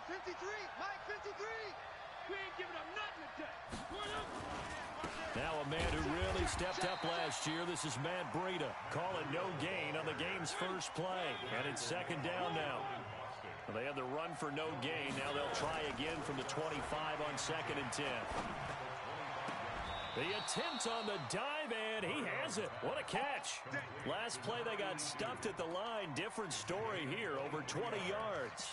53, Mike 53. We ain't giving up nothing today. Now a man who really stepped up last year. This is Matt Breida calling no gain on the game's first play. And it's second down now. Well, they had the run for no gain. Now they'll try again from the 25 on 2nd and 10. The attempt on the dive, and he has it. What a catch. Last play they got stuffed at the line. Different story here, over 20 yards.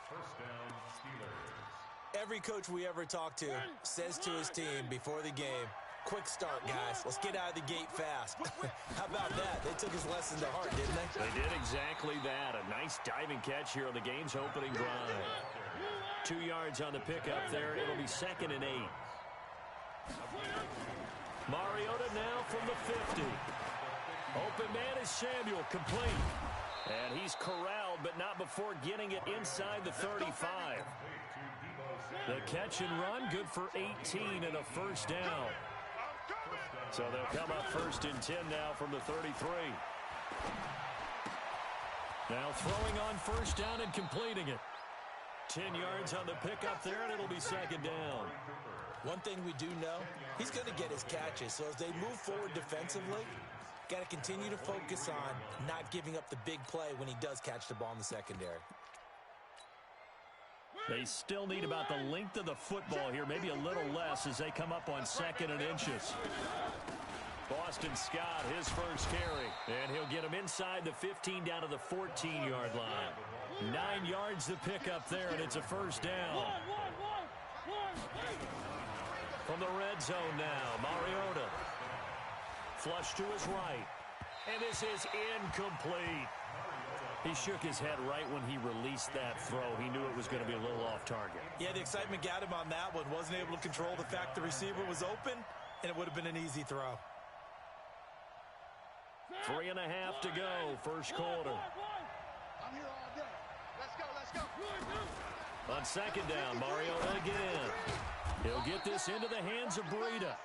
First down, Steelers. Every coach we ever talk to says to his team before the game, quick start, guys. Let's get out of the gate fast. How about that? They took his lesson to heart, didn't they? They did exactly that. A nice diving catch here on the game's opening drive. 2 yards on the pickup there. It'll be 2nd and 8. Mariota now from the 50. Open man is Samuel, complete. And he's corralled, but not before getting it inside the 35. The catch and run, good for 18 and a first down. So they'll come up 1st and 10 now from the 33. Now throwing on 1st down and completing it. 10 yards on the pickup there, and it'll be 2nd down. One thing we do know, he's going to get his catches. So as they move forward defensively, got to continue to focus on not giving up the big play when he does catch the ball in the secondary. They still need about the length of the football here, maybe a little less as they come up on 2nd and inches. Boston Scott, his first carry, and he'll get him inside the 15 down to the 14-yard line. 9 yards to pick up there, and it's a first down. From the red zone now, Mariota. Flush to his right, and this is incomplete. He shook his head right when he released that throw. He knew it was going to be a little off target. Yeah, the excitement got him on that one. Wasn't able to control the fact the receiver was open, and it would have been an easy throw. 3.5 to go, first quarter. I'm here all day. Let's go. On 2nd down, Mariota again. He'll get this into the hands of Breida.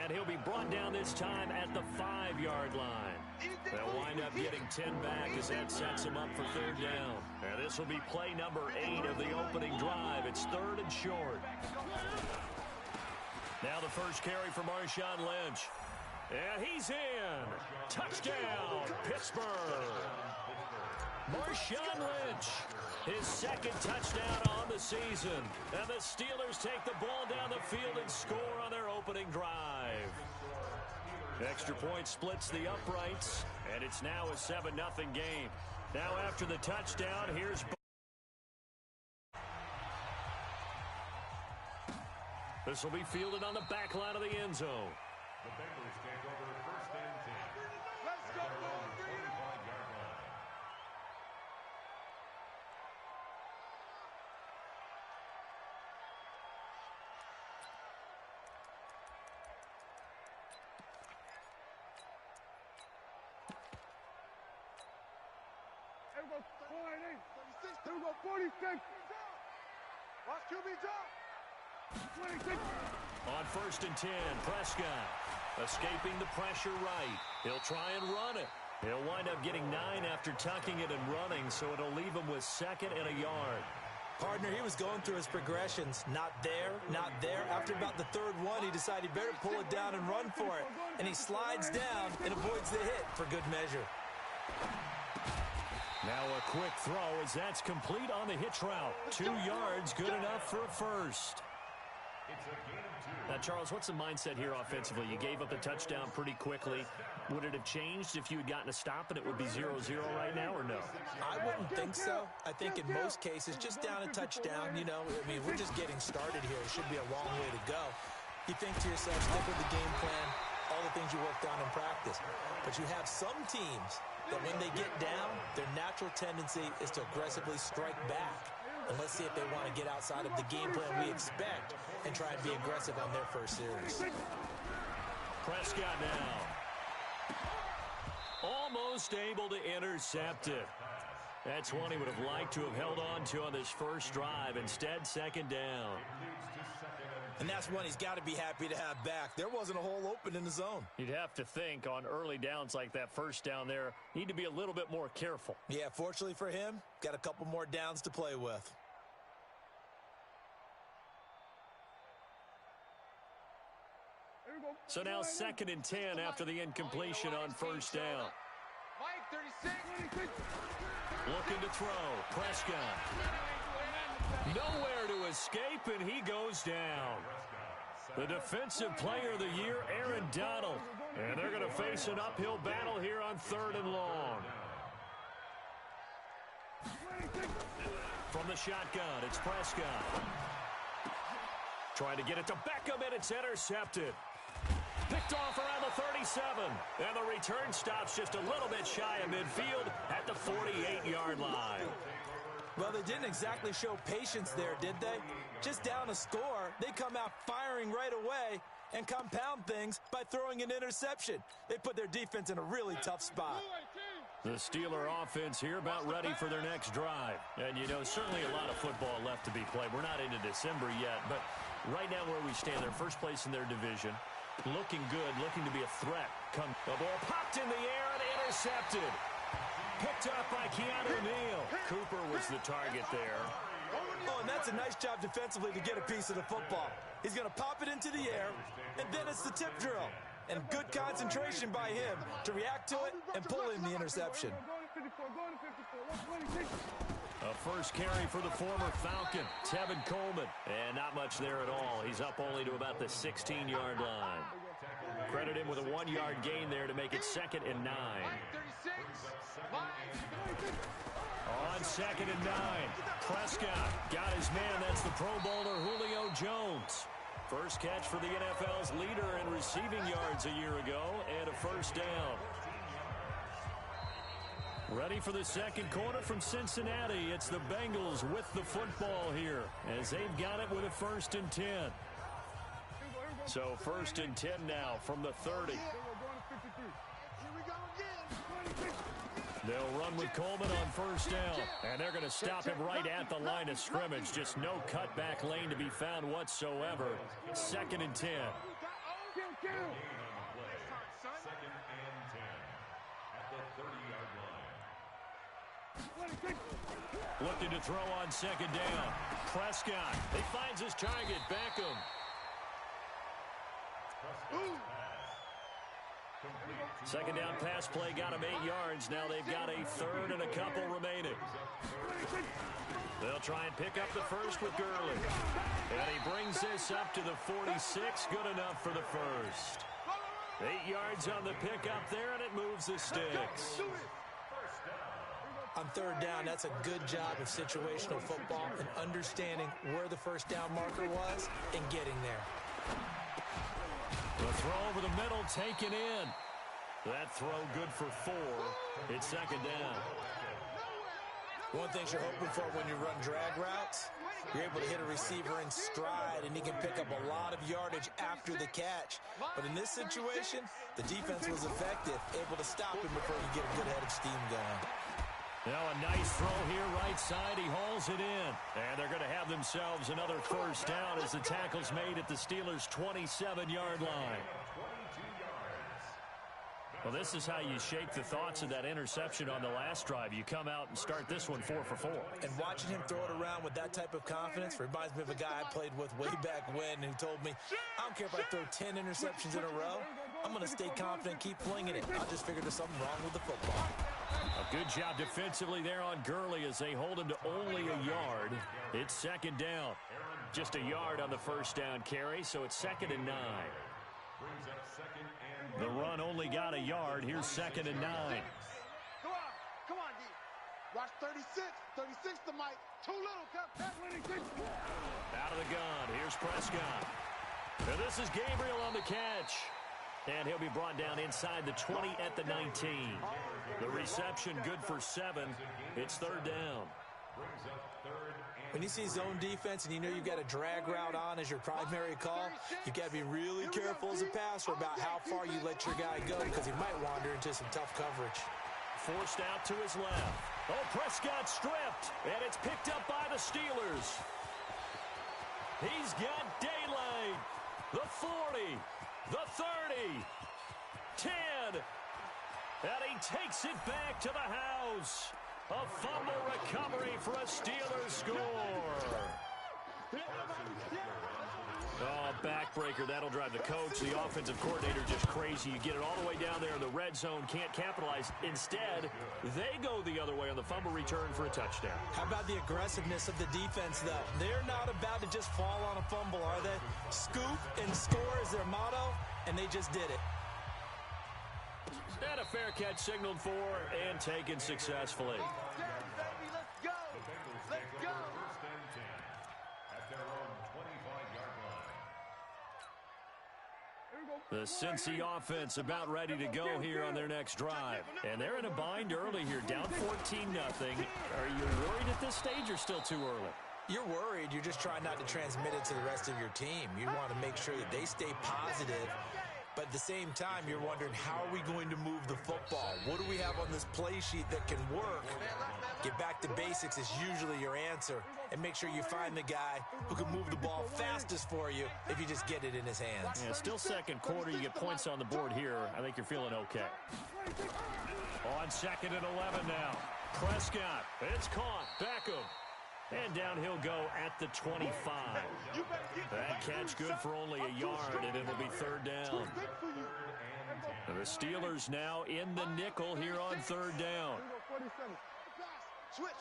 And he'll be brought down this time at the 5-yard line. They'll wind up getting 10 back as that sets them up for 3rd down. And this will be play number 8 of the opening drive. It's 3rd and short. Now the first carry for Marshawn Lynch. And he's in. Touchdown, Pittsburgh. Marshawn Lynch, his 2nd touchdown on the season. And the Steelers take the ball down the field and score on their opening drive. Extra point splits the uprights, and it's now a 7-0 game. Now after the touchdown, here's... This will be fielded on the back line of the end zone. The Bengals take over 1st and 10. Let's go, Bengals. 45-yard line. Here we go, 36. Here we go, 46. Watch QB jump. 26. On 1st and 10, Prescott escaping the pressure right. He'll try and run it. He'll wind up getting 9 after tucking it and running, so it'll leave him with 2nd and a yard. Partner, he was going through his progressions. Not there, not there. After about the 3rd one, he decided he better pull it down and run for it. And he slides down and avoids the hit for good measure. Now a quick throw as that's complete on the hitch route. 2 yards, good enough for a first. Now, Charles, what's the mindset here offensively? You gave up the touchdown pretty quickly. Would it have changed if you had gotten a stop and it would be 0-0 right now, or no? I wouldn't think so. I think in most cases, just down a touchdown, you know, I mean, we're just getting started here. It should be a long way to go. You think to yourself, stick with the game plan, all the things you worked on in practice. But you have some teams that when they get down, their natural tendency is to aggressively strike back. And let's see if they want to get outside of the game plan we expect and try and be aggressive on their first series. Prescott now. Almost able to intercept it. That's one he would have liked to have held on to on this first drive. Instead, 2nd down. And that's one he's got to be happy to have back. There wasn't a hole open in the zone. You'd have to think on early downs like that first down there, need to be a little bit more careful. Yeah, fortunately for him, got a couple more downs to play with. So now 2nd and 10 after the incompletion on first down. Mike, 36. Looking to throw. Prescott. Nowhere to escape, and he goes down. The defensive player of the year, Aaron Donald. And they're going to face an uphill battle here on 3rd and long. From the shotgun, it's Prescott. Trying to get it to Beckham, and it's intercepted. Picked off around the 37. And the return stops just a little bit shy of midfield at the 48-yard line. Well, they didn't exactly show patience there, did they? Just down a score, they come out firing right away and compound things by throwing an interception. They put their defense in a really tough spot. The Steeler offense here about ready for their next drive. And, you know, certainly a lot of football left to be played. We're not into December yet, but right now where we stand, they're first place in their division. Looking good, looking to be a threat. The ball popped in the air and intercepted. Picked up by Keanu Neal. Cooper was the target there. Oh, and that's a nice job defensively to get a piece of the football. He's going to pop it into the air, and then it's the tip drill. And good concentration by him to react to it and pull in the interception. A first carry for the former Falcon, Tevin Coleman. And not much there at all. He's up only to about the 16-yard line. Credit him with a 1-yard gain there to make it 2nd and 9. On 2nd and 9, Prescott got his man. That's the Pro Bowler Julio Jones. First catch for the NFL's leader in receiving yards a year ago, and a first down. Ready for the second quarter from Cincinnati. It's the Bengals with the football here as they've got it with a 1st and 10. So 1st and 10 now from the 30. They'll run with Coleman on first down, and they're going to stop him right at the line of scrimmage. Just no cutback lane to be found whatsoever. 2nd and 10. 2nd and 10 at the 30-yard line. Looking to throw on 2nd down. Prescott. He finds his target. Beckham. Second down pass play got him 8 yards. Now they've got a 3rd and a couple remaining. They'll try and pick up the first with Gurley. And he brings this up to the 46. Good enough for the first. 8 yards on the pickup there, and it moves the sticks. On 3rd down, that's a good job of situational football and understanding where the first down marker was and getting there. The throw over the middle taken in. That throw good for 4. It's 2nd down. One thing you're hoping for when you run drag routes, you're able to hit a receiver in stride and he can pick up a lot of yardage after the catch. But in this situation, the defense was effective, able to stop him before you get a good head of steam going. Now a nice throw here right side. He hauls it in. And they're going to have themselves another first down as the tackle's made at the Steelers' 27-yard line. Well, this is how you shape the thoughts of that interception on the last drive. You come out and start this one 4 for 4. And watching him throw it around with that type of confidence reminds me of a guy I played with way back when who told me, I don't care if I throw 10 interceptions in a row. I'm going to stay confident, keep flinging it. I just figured there's something wrong with the football. A good job defensively there on Gurley as they hold him to only a yard. It's 2nd down. Just a yard on the first down carry, so it's 2nd and 9. Brings up 2nd and The run only got a yard. Here's 2nd and 9. Come on, D. Watch 36. 36 to Mike. Too little, Cap. Out of the gun. Here's Prescott. And this is Gabriel on the catch. And he'll be brought down inside the 20 at the 19. The reception good for 7. It's 3rd down. brings up 3rd and When you see zone defense and you know you've got a drag route on as your primary call, you've got to be really careful as a passer about how far you let your guy go because he might wander into some tough coverage. Forced out to his left. Oh, Prescott stripped, and it's picked up by the Steelers. He's got daylight. The 40, the 30, 10, and he takes it back to the house. A fumble recovery for a Steelers score. Oh, backbreaker. That'll drive the coach, the offensive coordinator, just crazy. You get it all the way down there in the red zone, can't capitalize. Instead, they go the other way on the fumble return for a touchdown. How about the aggressiveness of the defense, though? They're not about to just fall on a fumble, are they? Scoop and score is their motto, and they just did it. And a fair catch signaled for and taken successfully. The Cincy offense about ready to go here on their next drive. And they're in a bind early here, down 14-0. Are you worried at this stage or still too early? You're worried. You're just trying not to transmit it to the rest of your team. You want to make sure that they stay positive. But at the same time, you're wondering, how are we going to move the football? What do we have on this play sheet that can work? Get back to basics is usually your answer. And make sure you find the guy who can move the ball fastest for you if you just get it in his hands. Yeah, still second quarter. You get points on the board here. I think you're feeling okay. On 2nd and 11 now. Prescott. It's caught. Beckham. And down he'll go at the 25. That catch good for only a yard, and it'll be 3rd down. And the Steelers now in the nickel here on 3rd down. Switch.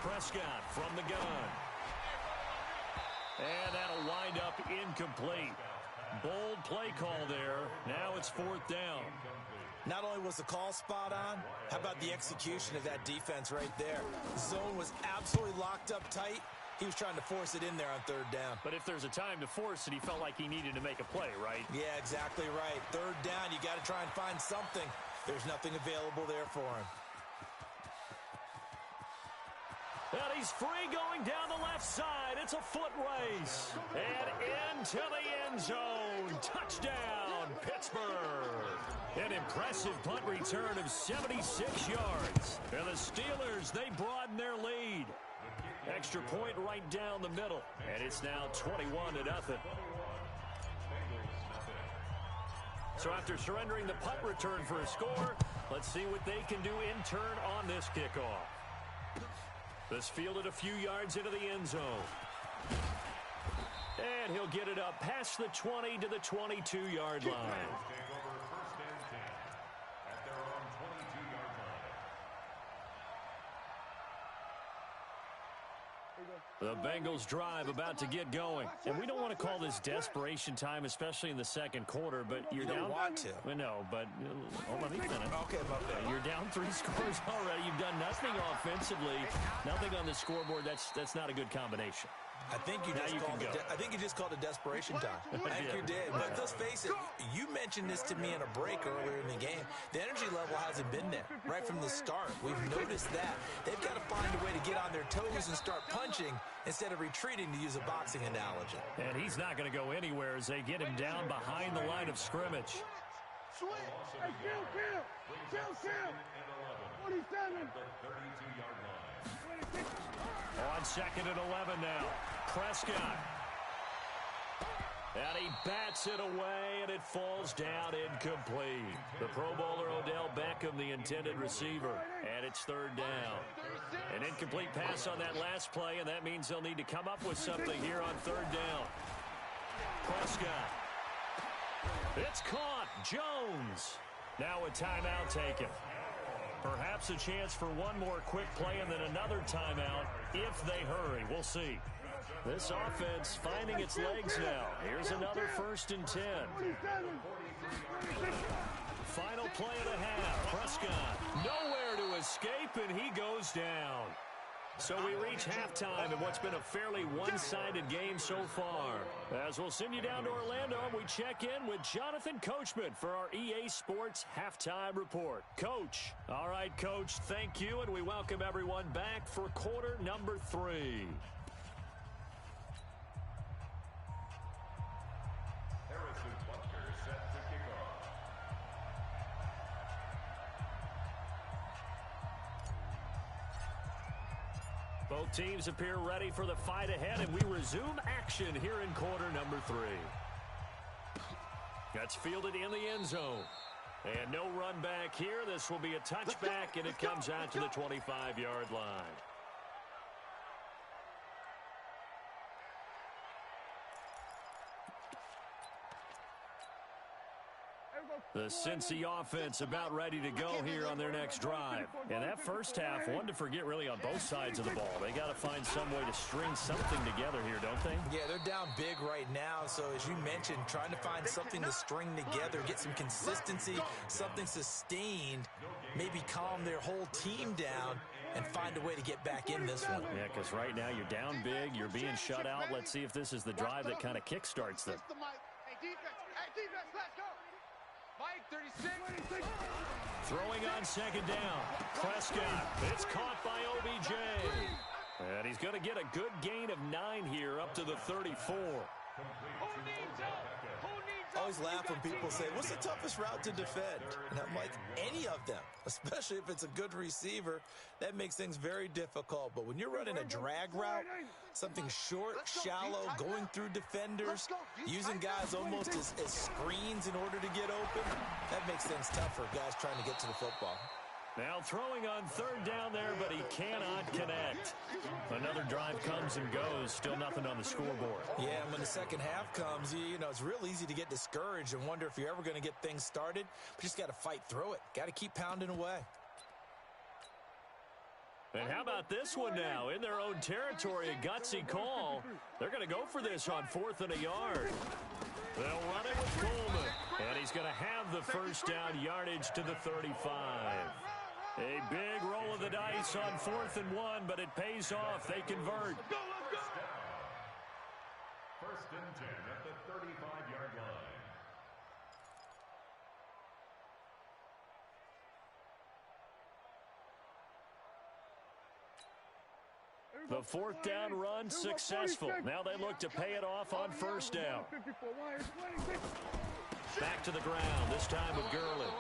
Prescott from the gun. And that'll wind up incomplete. Bold play call there. Now it's 4th down. Not only was the call spot on, how about the execution of that defense right there? Zone was absolutely locked up tight. He was trying to force it in there on 3rd down. But if there's a time to force it, he felt like he needed to make a play, right? Yeah, exactly right. 3rd down, you got to try and find something. There's nothing available there for him. And he's free going down the left side. It's a foot race. And into the end zone. Touchdown, Pittsburgh. An impressive punt return of 76 yards. And the Steelers, they broaden their lead. Extra point right down the middle. And it's now 21-0. So after surrendering the punt return for a score, let's see what they can do in turn on this kickoff. This fielded a few yards into the end zone. And he'll get it up past the 20 to the 22-yard line. The Bengals drive about to get going. And we don't want to call this desperation time, especially in the second quarter, but you're down. You don't want to. No, but let me finish. Okay, You're down 3 scores already. You've done nothing offensively, nothing on the scoreboard. That's not a good combination. I think you just called it desperation time. I think you did. But let's face it, you mentioned this to me in a break earlier in the game. The energy level hasn't been there right from the start. We've noticed that. They've got to find a way to get on their toes and start punching instead of retreating, to use a boxing analogy. And he's not going to go anywhere as they get him down behind the line of scrimmage. Switch. Hey, kill. 47. On 2nd and 11 now. Prescott. And he bats it away, and it falls down incomplete. The Pro Bowler Odell Beckham, the intended receiver. And it's 3rd down. An incomplete pass on that last play, and that means they'll need to come up with something here on 3rd down. Prescott. It's caught. Jones. Now a timeout taken. Perhaps a chance for one more quick play and then another timeout if they hurry. We'll see. This offense finding its legs now. Here's another 1st and 10. Final play of the half. Prescott nowhere to escape, and he goes down. So we reach halftime in what's been a fairly one-sided game so far. As we'll send you down to Orlando, we check in with Jonathan Coachman for our EA Sports Halftime Report. Coach. All right, Coach, thank you, and we welcome everyone back for quarter number 3. Both teams appear ready for the fight ahead, and we resume action here in quarter number 3. That's fielded in the end zone. And no run back here. This will be a touchback, and it comes out to the 25-yard line. The Cincy offense about ready to go here on their next drive. And that first half, one to forget really on both sides of the ball. They got to find some way to string something together here, don't they? Yeah, they're down big right now. So as you mentioned, trying to find something to string together, get some consistency, something sustained, maybe calm their whole team down and find a way to get back in this one. Yeah, because right now you're down big, you're being shut out. Let's see if this is the drive that kind of kickstarts them. Hey, defense, let's go. Mike, 36. Throwing on second down. Prescott. It's caught by OBJ. And he's going to get a good gain of 9 here up to the 34. I always laugh when people say, what's the toughest route to defend? And I'm like, any of them, especially if it's a good receiver. That makes things very difficult. But when you're running a drag route, something short, shallow, going through defenders, using guys almost as screens in order to get open, that makes things tough for guys trying to get to the football. Now throwing on third down there, but he cannot connect. Another drive comes and goes. Still nothing on the scoreboard. Yeah, and when the second half comes, you know, it's real easy to get discouraged and wonder if you're ever going to get things started. But you just got to fight through it. Got to keep pounding away. And how about this one now? In their own territory, a gutsy call. They're going to go for this on 4th and a yard. They'll run it with Coleman. And he's going to have the first down yardage to the 35. A big roll of the dice on 4th and 1, but it pays off. They convert. First and 10 at the 35-yard line. The 4th down run successful. Now they look to pay it off on first down. Back to the ground, this time with Gurley.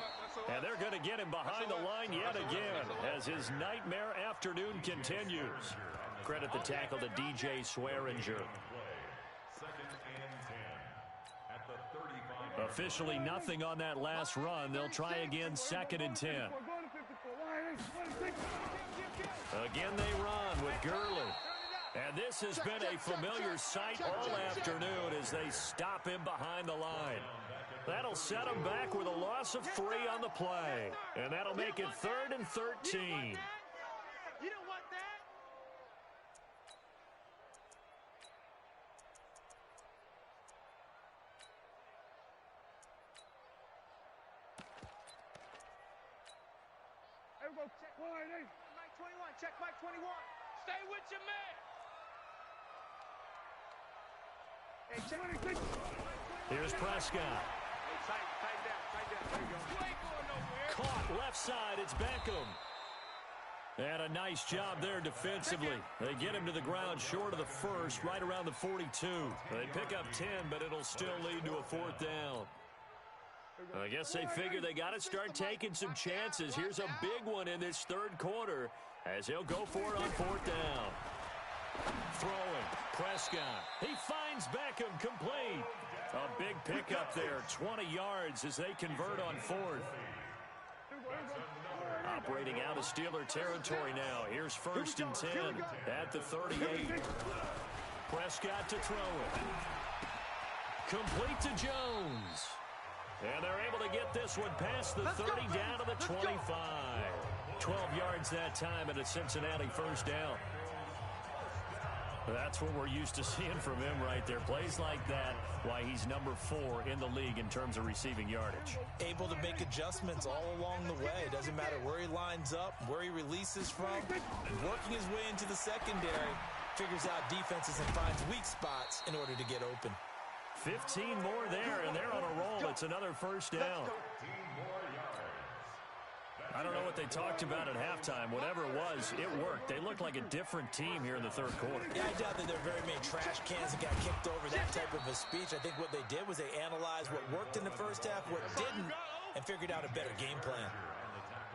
And they're going to get him behind the line yet again as his nightmare afternoon continues. Credit the tackle to DJ Swearinger. Officially nothing on that last run. They'll try again, 2nd and 10. Again they run with Gurley. And this has been a familiar sight all afternoon as they stop him behind the line. That'll set him back with a loss of 3 on the play. And that'll make it 3rd and 13. You don't want that? Everyone check Mike 21. Check Mike 21. Stay with your man. Hey, check. Here's Prescott. Tight down. There you go. You ain't going nowhere. Caught left side. It's Beckham. And a nice job there defensively. They get him to the ground short of the first, right around the 42. They pick up 10, but it'll still lead to a 4th down. I guess they figure they got to start taking some chances. Here's a big one in this 3rd quarter as he'll go for it on 4th down. Throwing, Prescott. He finds Beckham complete. A big pickup there, 20 yards as they convert on 4th. Operating out of Steeler territory now. Here's 1st and 10 at the 38. Prescott to throw it. Complete to Jones. And they're able to get this one past the 30 down to the 25. 12 yards that time and a Cincinnati first down. That's what we're used to seeing from him right there. Plays like that, why he's number 4 in the league in terms of receiving yardage. Able to make adjustments all along the way. Doesn't matter where he lines up, where he releases from. Working his way into the secondary, figures out defenses and finds weak spots in order to get open. 15 more there, and they're on a roll. It's another first down. I don't know what they talked about at halftime. Whatever it was, it worked. They looked like a different team here in the 3rd quarter. Yeah, I doubt that there are very many trash cans that got kicked over, that type of a speech. I think what they did was they analyzed what worked in the first half, what didn't, and figured out a better game plan.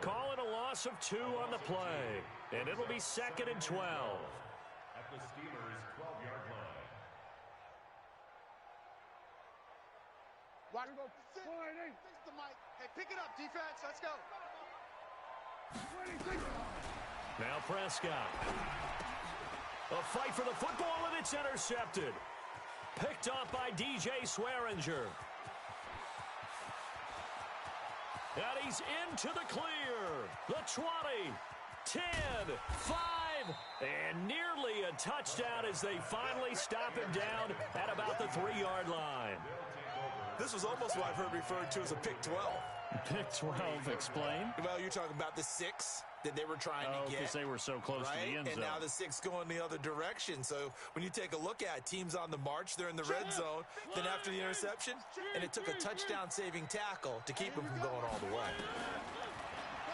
Calling a loss of 2 on the play, and it'll be 2nd and 12. At the Steelers' 12-yard line. Watch go. Fix the mic. Hey, pick it up, defense. Let's go. Now Prescott. A fight for the football, and it's intercepted. Picked off by DJ Swearinger. And he's into the clear. The 20, 10, 5, and nearly a touchdown as they finally stop him down at about the 3-yard line. This was almost what I've heard referred to as a pick 12. Pick 12, explain. Well, you're talking about the 6 that they were trying to get. Because they were so close to the end zone. And now the 6 going the other direction. So when you take a look at teams on the march, they're in the red zone. Then after the interception, and it took a touchdown-saving tackle to keep them from going all the way.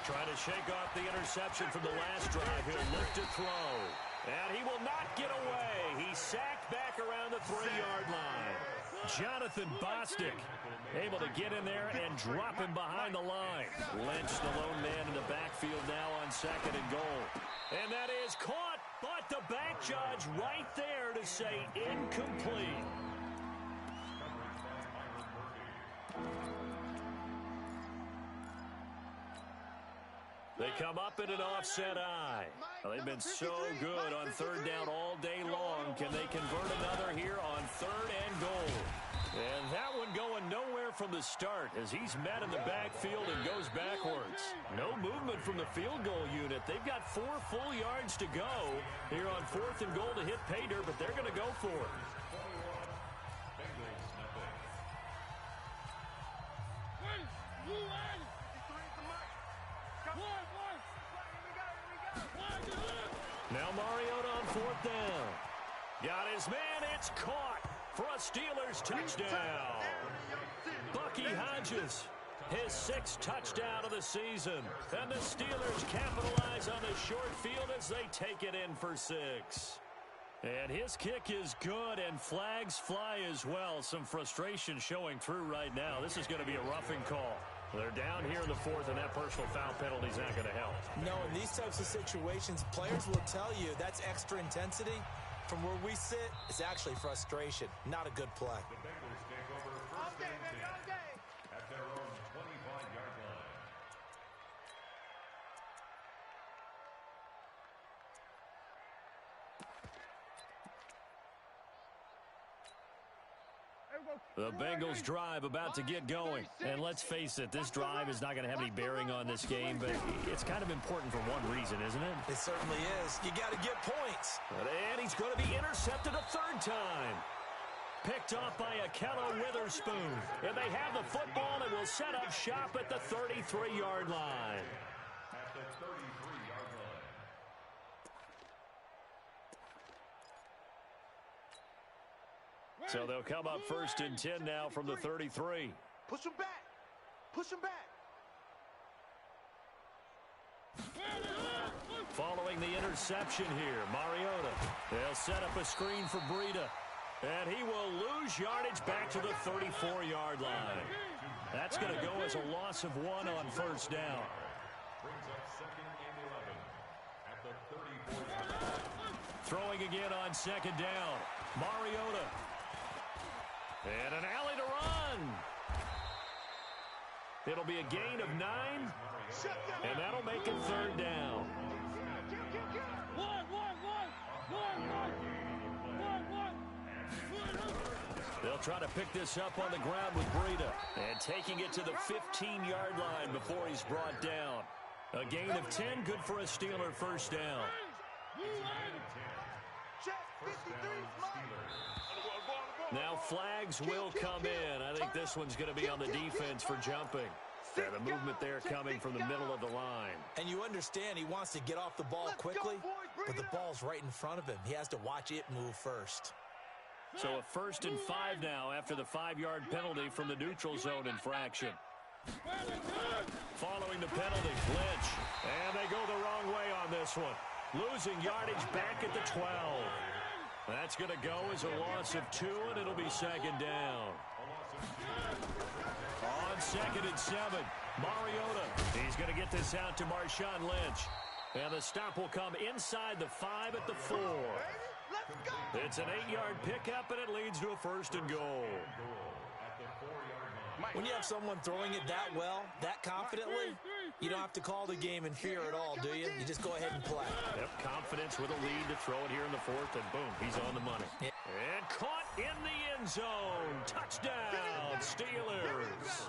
Trying to shake off the interception from the last drive. He'll look to throw. And he will not get away. He's sacked back around the 3-yard line. Jonathan Bostic able to get in there and drop him behind the line. Lynch, the lone man in the backfield now on 2nd and goal. And that is caught, but the back judge right there to say incomplete. They come up in an offset eye. Well, they've been so good on 3rd down all day long. Can they convert another here on 3rd and goal? And that one going nowhere from the start as he's met in the backfield and goes backwards. No movement from the field goal unit. They've got 4 full yards to go here on 4th and goal to hit pay dirt, but they're going to go for it. Now Mariota on 4th down. Got his man, it's caught for a Steelers touchdown. Bucky Hodges, his 6th touchdown of the season. And the Steelers capitalize on the short field as they take it in for 6. And his kick is good, and flags fly as well. Some frustration showing through right now. This is going to be a roughing call. They're down here in the 4th, and that personal foul penalty is not going to help. No, in these types of situations, players will tell you that's extra intensity. From where we sit, it's actually frustration, not a good play. The Bengals take over 1st and 10 at their own 25-yard line. The Bengals drive about to get going. And let's face it, this drive is not going to have any bearing on this game, but it's kind of important for one reason, isn't it? It certainly is. You got to get points. And he's going to be intercepted a 3rd time. Picked off by Akello Witherspoon. And they have the football and will set up shop at the 33-yard line. At the 33-yard line. So they'll come up 1st and 10 now from the 33. Push him back. Push him back. Following the interception here, Mariota. They'll set up a screen for Breida. And he will lose yardage back to the 34-yard line. That's going to go as a loss of 1 on 1st down. Brings up 2nd and 11 at the 34-yard line. Throwing again on 2nd down. Mariota. And an alley to run. It'll be a gain of 9. And that'll make it 3rd down. They'll try to pick this up on the ground with Breida. And taking it to the 15-yard line before he's brought down. A gain of 10, good for a Steeler 1st down. Now flags will come in. I think this one's going to be on the defense for jumping. And the movement there coming from the middle of the line. And you understand he wants to get off the ball quickly, but the ball's right in front of him. He has to watch it move first. So a 1st and 5 now after the 5-yard penalty from the neutral zone infraction. Following the penalty, Lynch. And they go the wrong way on this one. Losing yardage back at the 12. That's going to go as a loss of 2, and it'll be 2nd down. On 2nd and 7, Mariota. He's going to get this out to Marshawn Lynch. And the stop will come inside the 5 at the 4. It's an 8-yard pickup, and it leads to a 1st and goal. When you have someone throwing it that well, that confidently, you don't have to call the game in fear at all, do you? You just go ahead and play. Yep, confidence with a lead to throw it here in the 4th, and boom, he's on the money. Yeah. And caught in the end zone. Touchdown, Steelers.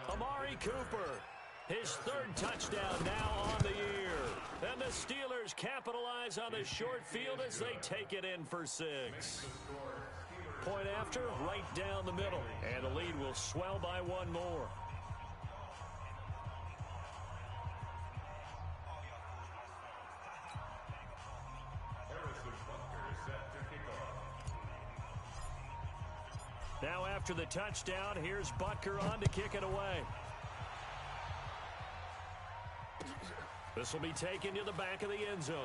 Amari Cooper, his third touchdown now on the year. And the Steelers capitalize on the short field as they take it in for 6. Point after, right down the middle. And the lead will swell by one more. Now after the touchdown, here's Butker on to kick it away. This will be taken to the back of the end zone.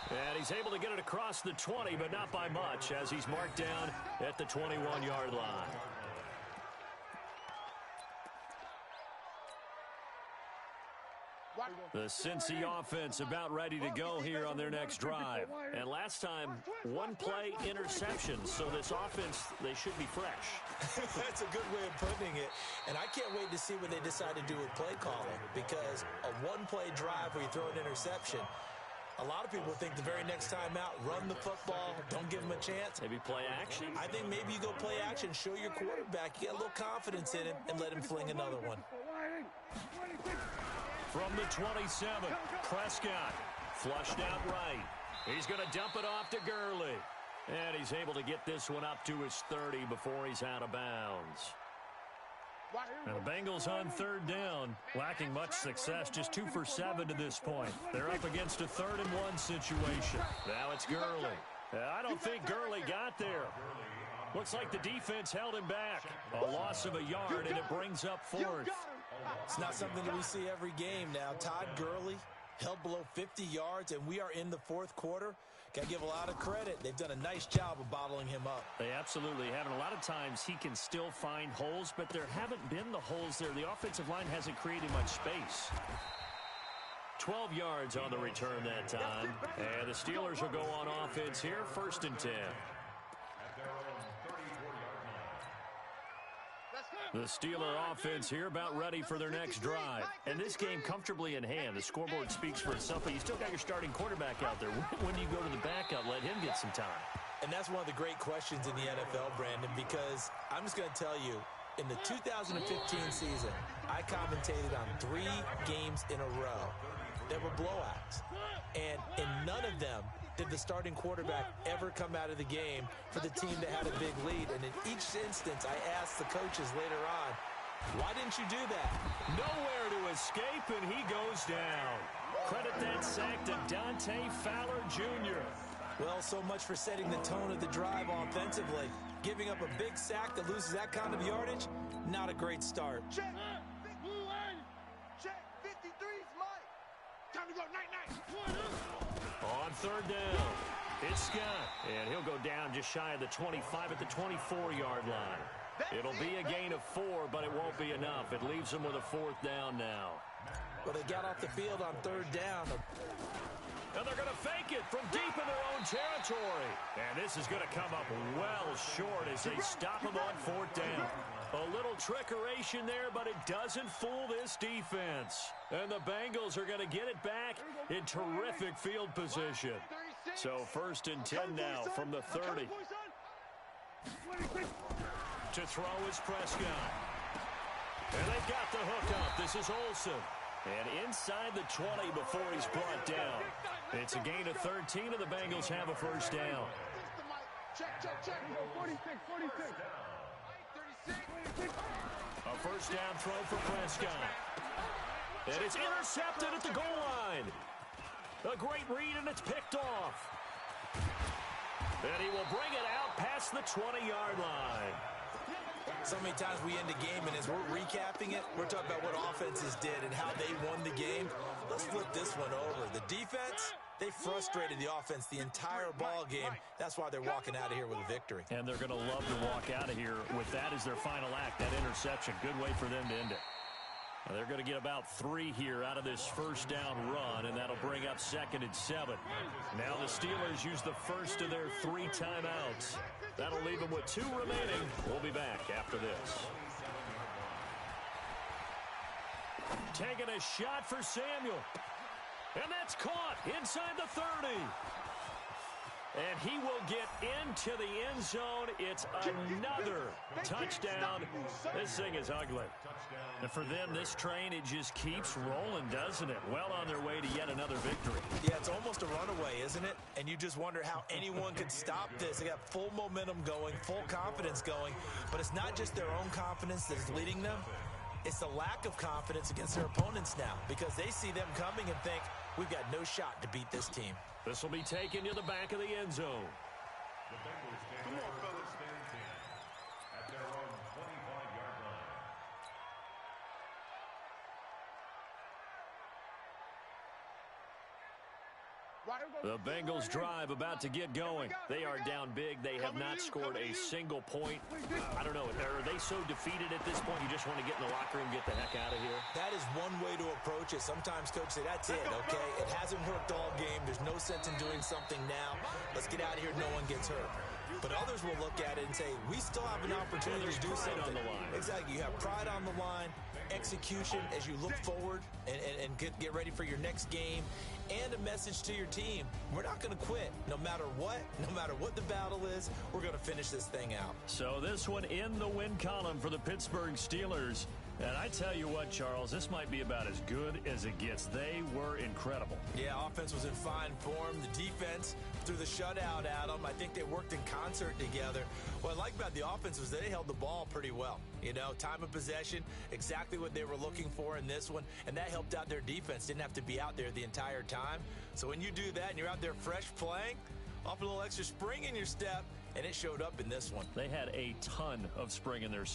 And he's able to get it across the 20, but not by much, as he's marked down at the 21-yard line. The Cincy offense about ready to go here on their next drive. And last time, one-play interception. So this offense, they should be fresh. That's a good way of putting it. And I can't wait to see what they decide to do with play calling, because a one-play drive where you throw an interception, a lot of people think the very next time out, run the football, don't give them a chance. Maybe play action? I think maybe you go play action, show your quarterback, you get a little confidence in him, and let him fling another one. From the 27, Prescott flushed out right. He's going to dump it off to Gurley. And he's able to get this one up to his 30 before he's out of bounds. And the Bengals on third down, lacking much success, just 2 for 7 to this point. They're up against a 3rd and 1 situation. Now it's Gurley. I don't think Gurley got there. Looks like the defense held him back. A loss of a yard, and it brings up 4th. It's not something that we see every game now. Todd Gurley held below 50 yards, and we are in the 4th quarter. Got to give a lot of credit. They've done a nice job of bottling him up. They absolutely have. And a lot of times he can still find holes, but there haven't been the holes there. The offensive line hasn't created much space. 12 yards on the return that time. And the Steelers will go on offense here, 1st and 10. The Steeler offense here about ready for their next drive. And this game comfortably in hand. The scoreboard speaks for itself, but you still got your starting quarterback out there. When do you go to the backup, let him get some time? And that's one of the great questions in the NFL, Brandon, because I'm just going to tell you, in the 2015 season, I commentated on 3 games in a row that were blowouts. And in none of them did the starting quarterback ever come out of the game for the team that had a big lead. And in each instance, I asked the coaches later on, why didn't you do that? Nowhere to escape, and he goes down. Credit that sack to Dante Fowler Jr. Well, so much for setting the tone of the drive offensively. Giving up a big sack that loses that kind of yardage, not a great start. Check. Check. 53's Mike. Time to go. Night. On third down, it's Scott, and he'll go down just shy of the 25 at the 24-yard line. It'll be a gain of 4, but it won't be enough. It leaves them with a 4th down now. Well, they got off the field on third down. And they're going to fake it from deep in their own territory. And this is going to come up well short as they stop him on 4th down. A little trickeration there, but it doesn't fool this defense. And the Bengals are going to get it back in terrific field position. So 1st and 10 now from the 30. To throw is Prescott. And they've got the hook up. This is Olsen. And inside the 20 before he's brought down. It's a gain of 13, and the Bengals have a 1st down. Check. 46. A 1st down throw for Prescott. And it's intercepted at the goal line. A great read, and it's picked off. And he will bring it out past the 20-yard line. So many times we end the game, and as we're recapping it, we're talking about what offenses did and how they won the game. Let's flip this one over. The defense, they frustrated the offense the entire ball game. That's why they're walking out of here with a victory. And they're going to love to walk out of here with that as their final act, that interception. Good way for them to end it. Now they're going to get about 3 here out of this 1st down run, and that'll bring up 2nd and 7. Now the Steelers use the first of their 3 timeouts. That'll leave them with 2 remaining. We'll be back after this. Taking a shot for Samuel. And that's caught inside the 30. And he will get into the end zone. It's another touchdown. This thing is ugly. And for them, this train, it just keeps rolling, doesn't it? Well on their way to yet another victory. Yeah, it's almost a runaway, isn't it? And you just wonder how anyone could stop this. They got full momentum going, full confidence going. But it's not just their own confidence that's leading them. It's the lack of confidence against their opponents now, because they see them coming and think, we've got no shot to beat this team. This will be taken to the back of the end zone. The Bengals stand at their own 25-yard line. The Bengals drive about to get going. They are down big. They have not scored a single point. I don't know. Are they so defeated at this point you just want to get in the locker room and get the heck out of here? That is one way to approach it. Sometimes coaches say, that's it, okay? It hasn't worked all game. There's no sense in doing something now. Let's get out of here. No one gets hurt. But others will look at it and say, we still have an opportunity to do something. On the line. Exactly. You have pride on the line, execution as you look forward and get ready for your next game, and a message to your team. We're not going to quit. No matter what the battle is, we're going to finish this thing out. So this one in the win column for the Pittsburgh Steelers. And I tell you what, Charles, this might be about as good as it gets. They were incredible. Yeah, offense was in fine form. The defense threw the shutout at them. I think they worked in concert together. What I like about the offense was they held the ball pretty well. You know, time of possession, exactly what they were looking for in this one, and that helped out their defense. Didn't have to be out there the entire time. So when you do that and you're out there fresh playing, off a little extra spring in your step, and it showed up in this one. They had a ton of spring in their